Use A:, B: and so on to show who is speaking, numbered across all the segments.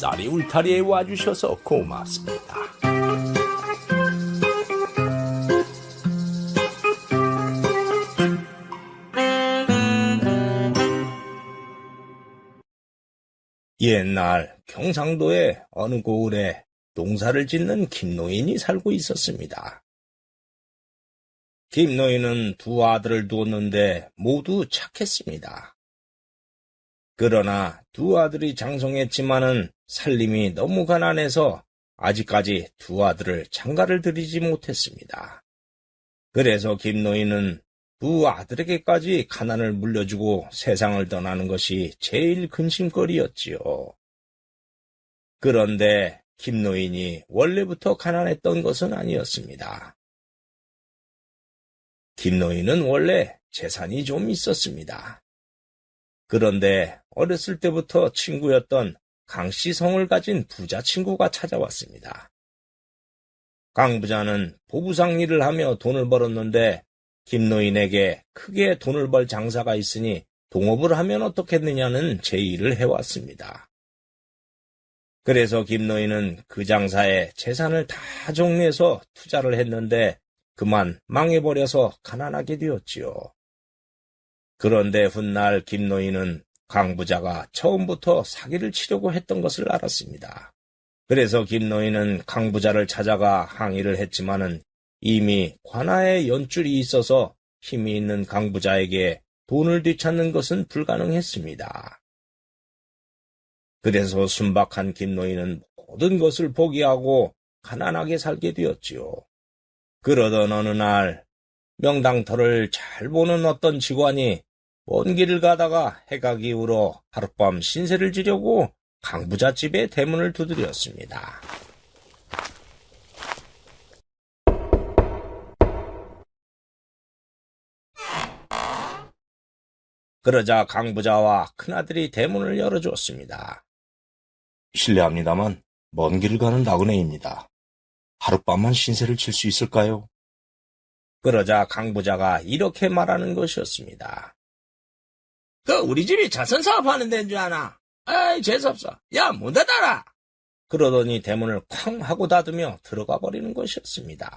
A: 쌀이 울타리에 와주셔서 고맙습니다. 옛날 경상도의 어느 고을에 농사를 짓는 김노인이 살고 있었습니다. 김노인은 두 아들을 두었는데 모두 착했습니다. 그러나 두 아들이 장성했지만은 살림이 너무 가난해서 아직까지 두 아들을 장가를 들이지 못했습니다. 그래서 김노인은 두 아들에게까지 가난을 물려주고 세상을 떠나는 것이 제일 근심거리였지요. 그런데 김노인이 원래부터 가난했던 것은 아니었습니다. 김노인은 원래 재산이 좀 있었습니다. 그런데 어렸을 때부터 친구였던 강씨 성을 가진 부자 친구가 찾아왔습니다. 강 부자는 보부상 일을 하며 돈을 벌었는데 김노인에게 크게 돈을 벌 장사가 있으니 동업을 하면 어떻겠느냐는 제의를 해왔습니다. 그래서 김노인은 그 장사에 재산을 다 정리해서 투자를 했는데 그만 망해버려서 가난하게 되었지요. 그런데 훗날 김노인은 강 부자가 처음부터 사기를 치려고 했던 것을 알았습니다. 그래서 김노인은 강 부자를 찾아가 항의를 했지만은 이미 관아에 연줄이 있어서 힘이 있는 강 부자에게 돈을 되찾는 것은 불가능했습니다. 그래서 순박한 김노인은 모든 것을 포기하고 가난하게 살게 되었지요. 그러던 어느 날 명당터를 잘 보는 어떤 직관이 먼 길을 가다가 해가 기울어 하룻밤 신세를 지려고 강부자 집의 대문을 두드렸습니다. 그러자 강부자와 큰아들이 대문을 열어주었습니다.
B: 실례합니다만 먼 길을 가는 나그네입니다. 하룻밤만 신세를 칠 수 있을까요?
A: 그러자 강부자가 이렇게 말하는 것이었습니다. 우리 집이 자선사업하는 데인 줄 아나? 아이, 재수없어. 야, 문 닫아라! 그러더니 대문을 쾅 하고 닫으며 들어가 버리는 것이었습니다.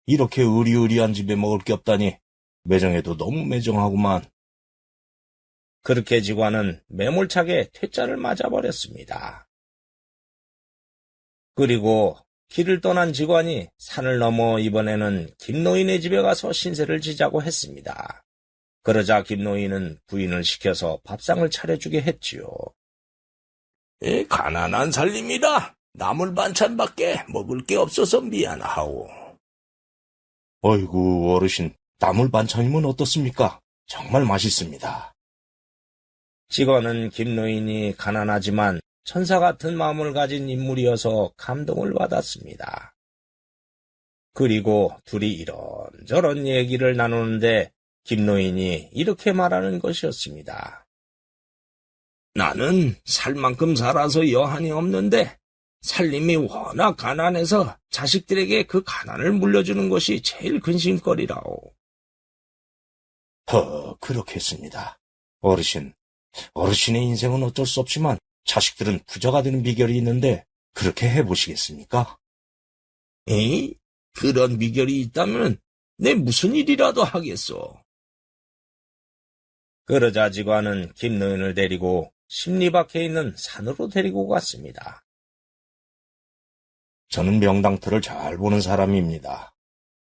B: 이렇게 의리의리한 집에 먹을 게 없다니 매정해도 너무 매정하구만.
A: 그렇게 직관은 매몰차게 퇴짜를 맞아버렸습니다. 그리고 길을 떠난 직관이 산을 넘어 이번에는 김노인의 집에 가서 신세를 지자고 했습니다. 그러자 김노인은 부인을 시켜서 밥상을 차려주게 했지요.
B: 가난한 살림이라 나물 반찬밖에 먹을 게 없어서 미안하오. 어이구, 어르신, 나물 반찬이면 어떻습니까? 정말 맛있습니다.
A: 직원은 김노인이 가난하지만 천사 같은 마음을 가진 인물이어서 감동을 받았습니다. 그리고 둘이 이런저런 얘기를 나누는데 김노인이 이렇게 말하는 것이었습니다.
B: 나는 살 만큼 살아서 여한이 없는데 살림이 워낙 가난해서 자식들에게 그 가난을 물려주는 것이 제일 근심거리라오. 그렇겠습니다. 어르신의 인생은 어쩔 수 없지만 자식들은 부자가 되는 비결이 있는데 그렇게 해보시겠습니까?
A: 에이, 그런 비결이 있다면 내 무슨 일이라도 하겠소. 그러자 직관은 김노인을 데리고 십리 밖에 있는 산으로 데리고 갔습니다.
B: 저는 명당터를 잘 보는 사람입니다.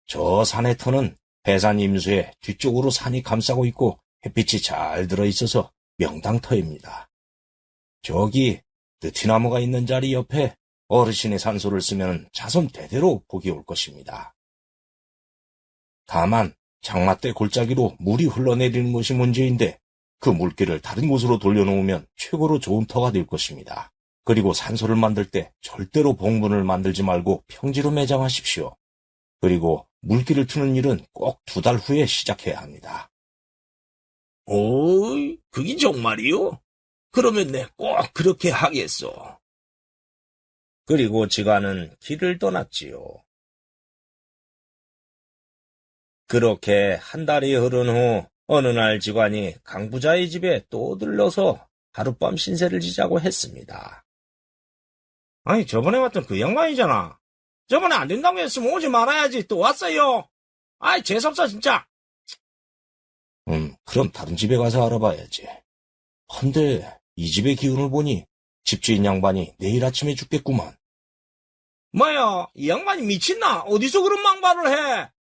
B: 저 산의 터는 해산 임수에 뒤쪽으로 산이 감싸고 있고 햇빛이 잘 들어있어서 명당터입니다. 저기 느티나무가 있는 자리 옆에 어르신의 산소를 쓰면 자손 대대로 복이 올 것입니다. 다만 장마 때 골짜기로 물이 흘러내리는 것이 문제인데 그 물길을 다른 곳으로 돌려놓으면 최고로 좋은 터가 될 것입니다. 그리고 산소를 만들 때 절대로 봉분을 만들지 말고 평지로 매장하십시오. 그리고 물길을 트는 일은 꼭 2달 후에 시작해야 합니다.
A: 오이, 그게 정말이요? 그러면 내 꼭 그렇게 하겠소. 그리고 직관은 길을 떠났지요. 그렇게 한 달이 흐른 후 어느 날 직원이 강부자의 집에 또 들러서 하룻밤 신세를 지자고 했습니다.
B: 아니, 저번에 왔던 그 양반이잖아. 저번에 안 된다고 했으면 오지 말아야지. 또 왔어요. 아이, 재수없어, 진짜. 그럼 다른 집에 가서 알아봐야지. 헌데, 이 집의 기운을 보니 집주인 양반이 내일 아침에 죽겠구만. 뭐야, 이 양반이 미친나? 어디서 그런 망발을 해?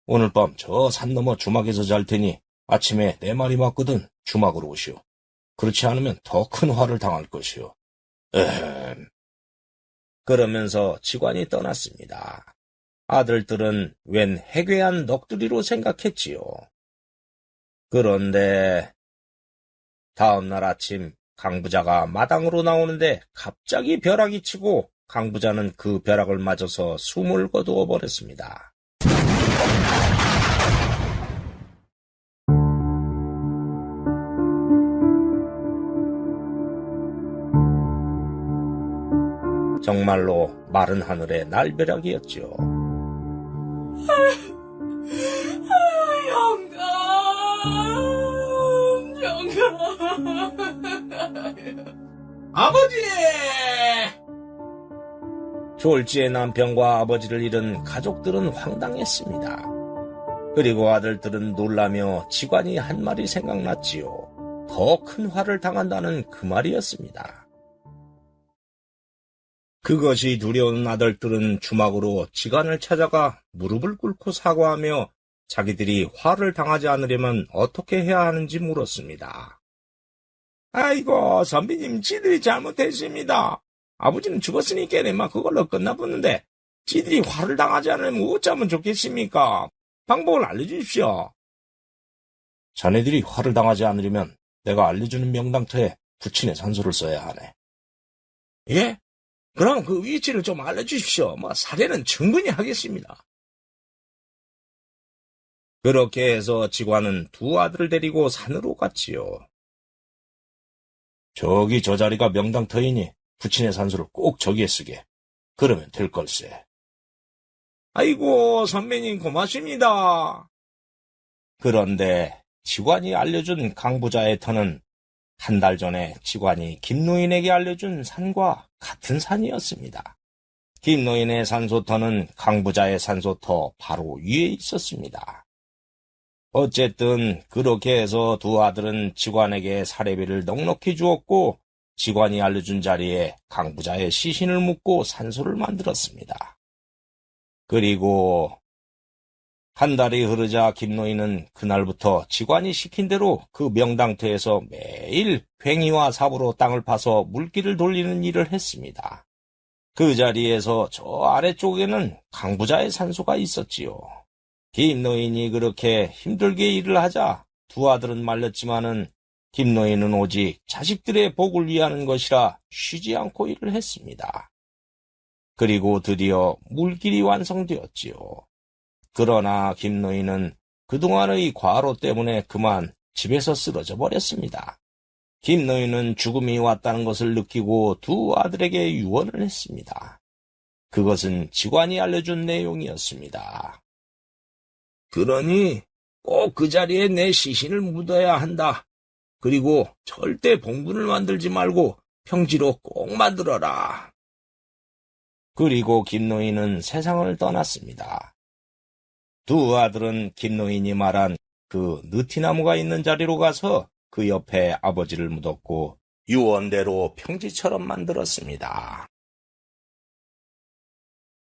B: 오늘 밤 저 산 너머 주막에서 잘 테니 아침에 내 말이 맞거든 주막으로 오시오. 그렇지 않으면 더 큰 화를 당할 것이오.
A: 그러면서 직원이 떠났습니다. 아들들은 웬 해괴한 넋두리로 생각했지요. 그런데 다음날 아침 강부자가 마당으로 나오는데 갑자기 벼락이 치고 강부자는 그 벼락을 맞아서 숨을 거두어 버렸습니다. 정말로 마른 하늘의 날벼락이었죠.
B: 아버지!
A: 졸지의 남편과 아버지를 잃은 가족들은 황당했습니다. 그리고 아들들은 놀라며 직관이 한 말이 생각났지요. 더 큰 화를 당한다는 그 말이었습니다. 그것이 두려운 아들들은 주막으로 직관을 찾아가 무릎을 꿇고 사과하며 자기들이 화를 당하지 않으려면 어떻게 해야 하는지 물었습니다.
B: 아이고, 선비님, 지들이 잘못했습니다. 아버지는 죽었으니까 내마 그걸로 끝나보는데, 지들이 화를 당하지 않으면 어쩌면 좋겠습니까? 방법을 알려주십시오. 자네들이 화를 당하지 않으려면 내가 알려주는 명당터에 부친의 산소를 써야 하네. 예? 그럼 그 위치를 좀 알려주십시오. 사례는 충분히 하겠습니다.
A: 그렇게 해서 직관은 두 아들을 데리고 산으로 갔지요.
B: 저기 저 자리가 명당터이니 부친의 산소를 꼭 저기에 쓰게. 그러면 될 걸세. 아이고, 선배님 고맙습니다.
A: 그런데 직관이 알려준 강부자의 터는 한 달 전에 직관이 김노인에게 알려준 산과 같은 산이었습니다. 김노인의 산소터는 강부자의 산소터 바로 위에 있었습니다. 어쨌든 그렇게 해서 두 아들은 직관에게 사례비를 넉넉히 주었고 직관이 알려준 자리에 강부자의 시신을 묻고 산소를 만들었습니다. 그리고 한 달이 흐르자 김노인은 그날부터 직관이 시킨 대로 그 명당터에서 매일 괭이와 삽으로 땅을 파서 물길을 돌리는 일을 했습니다. 그 자리에서 저 아래쪽에는 강부자의 산소가 있었지요. 김노인이 그렇게 힘들게 일을 하자 두 아들은 말렸지만은 김노인은 오직 자식들의 복을 위하는 것이라 쉬지 않고 일을 했습니다. 그리고 드디어 물길이 완성되었지요. 그러나 김노인은 그동안의 과로 때문에 그만 집에서 쓰러져 버렸습니다. 김노인은 죽음이 왔다는 것을 느끼고 두 아들에게 유언을 했습니다. 그것은 직관이 알려준 내용이었습니다.
B: 그러니 꼭 그 자리에 내 시신을 묻어야 한다. 그리고 절대 봉분을 만들지 말고 평지로 꼭 만들어라.
A: 그리고 김노인은 세상을 떠났습니다. 두 아들은 김노인이 말한 그 느티나무가 있는 자리로 가서 그 옆에 아버지를 묻었고 유언대로 평지처럼 만들었습니다.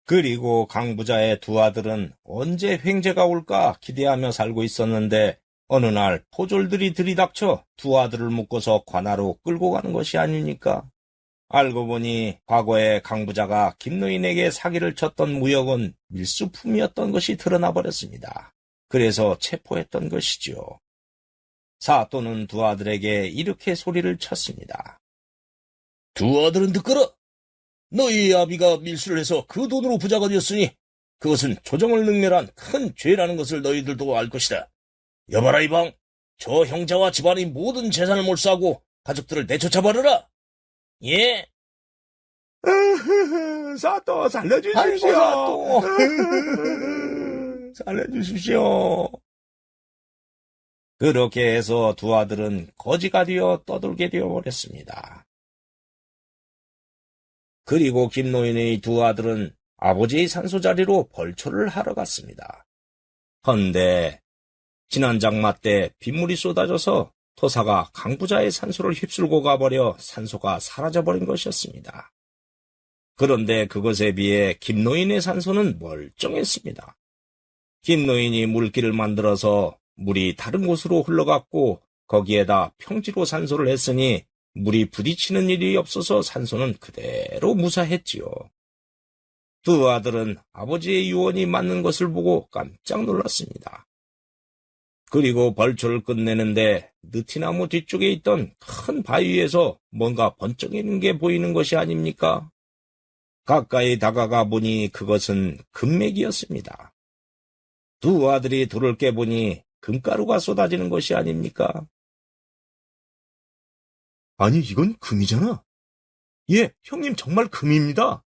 A: 그리고 강부자의 두 아들은 언제 횡재가 올까 기대하며 살고 있었는데 어느 날 포졸들이 들이닥쳐 두 아들을 묶어서 관하로 끌고 가는 것이 아닙니까? 알고 보니 과거에 강부자가 김노인에게 사기를 쳤던 무역은 밀수품이었던 것이 드러나 버렸습니다. 그래서 체포했던 것이죠. 사또는 두 아들에게 이렇게 소리를 쳤습니다.
B: 두 아들은 듣거라. 너희 아비가 밀수를 해서 그 돈으로 부자가 되었으니 그것은 조정을 능멸한 큰 죄라는 것을 너희들도 알 것이다. 여봐라 이방, 저 형제와 집안의 모든 재산을 몰수하고 가족들을 내쫓아버려라. 예.
A: 사또 살려주십시오.
B: 아이고, 사또.
A: 살려주십시오. 그렇게 해서 두 아들은 거지가 되어 떠돌게 되어버렸습니다. 그리고 김노인의 두 아들은 아버지의 산소자리로 벌초를 하러 갔습니다. 헌데 지난 장마 때 빗물이 쏟아져서 토사가 강부자의 산소를 휩쓸고 가버려 산소가 사라져버린 것이었습니다. 그런데 그것에 비해 김노인의 산소는 멀쩡했습니다. 김노인이 물길을 만들어서 물이 다른 곳으로 흘러갔고 거기에다 평지로 산소를 했으니 물이 부딪히는 일이 없어서 산소는 그대로 무사했지요. 두 아들은 아버지의 유언이 맞는 것을 보고 깜짝 놀랐습니다. 그리고 벌초를 끝내는데 느티나무 뒤쪽에 있던 큰 바위에서 뭔가 번쩍이는 게 보이는 것이 아닙니까? 가까이 다가가 보니 그것은 금맥이었습니다. 두 아들이 돌을 깨보니 금가루가 쏟아지는 것이 아닙니까? 아니, 이건 금이잖아. 예, 형님 정말 금입니다.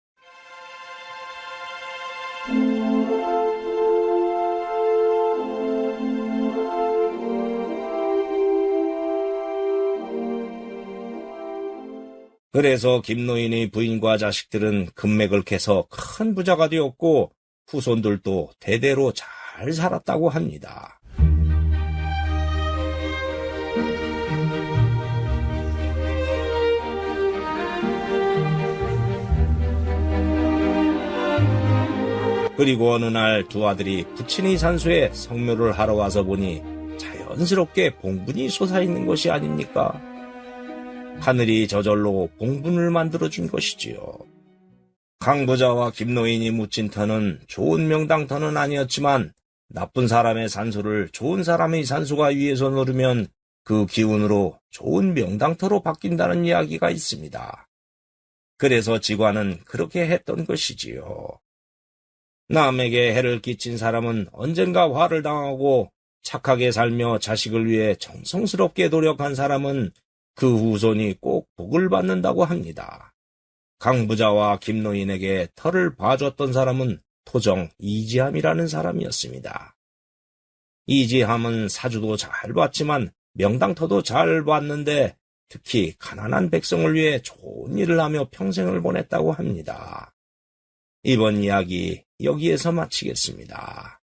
A: 그래서 김노인의 부인과 자식들은 금맥을 캐서 큰 부자가 되었고 후손들도 대대로 잘 살았다고 합니다. 그리고 어느 날 두 아들이 부친의 산소에 성묘를 하러 와서 보니 자연스럽게 봉분이 솟아있는 것이 아닙니까? 하늘이 저절로 봉분을 만들어준 것이지요. 강부자와 김노인이 묻힌 터는 좋은 명당터는 아니었지만 나쁜 사람의 산소를 좋은 사람의 산소가 위에서 누르면 그 기운으로 좋은 명당터로 바뀐다는 이야기가 있습니다. 그래서 지관은 그렇게 했던 것이지요. 남에게 해를 끼친 사람은 언젠가 화를 당하고 착하게 살며 자식을 위해 정성스럽게 노력한 사람은 그 후손이 꼭 복을 받는다고 합니다. 강부자와 김노인에게 터를 봐줬던 사람은 토정 이지함이라는 사람이었습니다. 이지함은 사주도 잘 봤지만 명당터도 잘 봤는데 특히 가난한 백성을 위해 좋은 일을 하며 평생을 보냈다고 합니다. 이번 이야기 여기에서 마치겠습니다.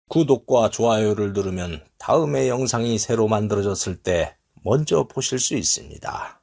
A: 구독과 좋아요를 누르면 다음의 영상이 새로 만들어졌을 때 먼저 보실 수 있습니다.